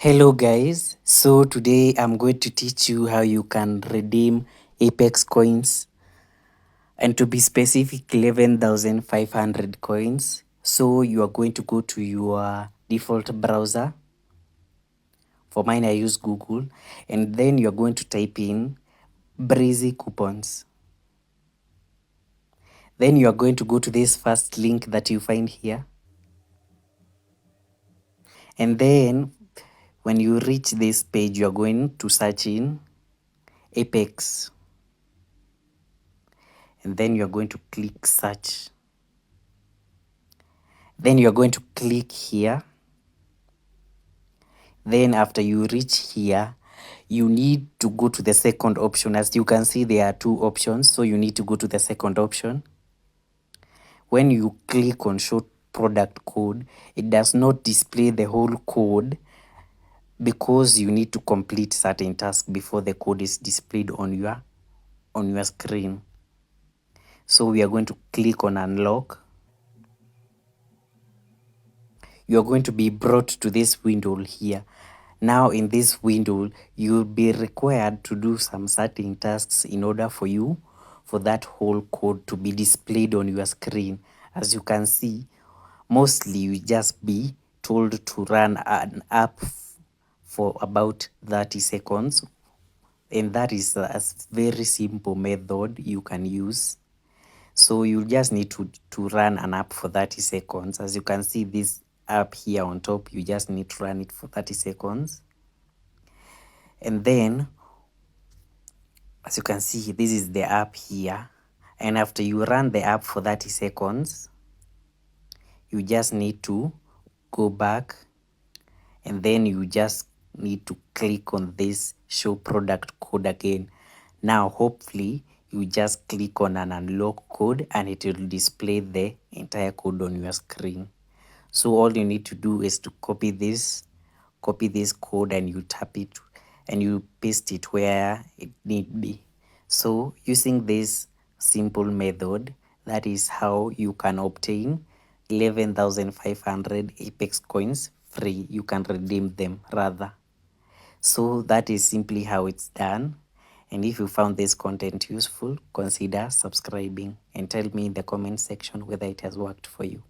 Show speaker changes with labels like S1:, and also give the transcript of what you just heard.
S1: Hello guys, so today I'm going to teach you how you can redeem Apex coins, and to be specific 11,500 coins. So you are going to go to your default browser. For mine I use Google, and then you're going to type in Breezy coupons. Then you are going to go to this first link that you find here, and then when you reach this page you are going to search in Apex, and then you're going to click search. Then you're going to click here. Then after you reach here, you need to go to the second option. As you can see, there are two options, so you need to go to the second option. When you click on show product code, it does not display the whole code because you need to complete certain tasks before the code is displayed on your screen. So we are going to click on unlock. You're going to be brought to this window here. Now in this window, you'll be required to do some certain tasks in order for that whole code to be displayed on your screen. As you can see, mostly you just be told to run an app for about 30 seconds. And that is a very simple method you can use. So you just need to run an app for 30 seconds. As you can see, this app here on top, you just need to run it for 30 seconds. And then, as you can see, this is the app here. And after you run the app for 30 seconds, you just need to go back, and then you just need to click on this show product code again. Now, hopefully, you just click on an unlock code and it will display the entire code on your screen. So all you need to do is to copy this code, and you tap it and you paste it where it need be. So using this simple method, that is how you can obtain 11,500 Apex coins free. You can redeem them rather. So that is simply how it's done. And if you found this content useful, consider subscribing and tell me in the comment section whether it has worked for you.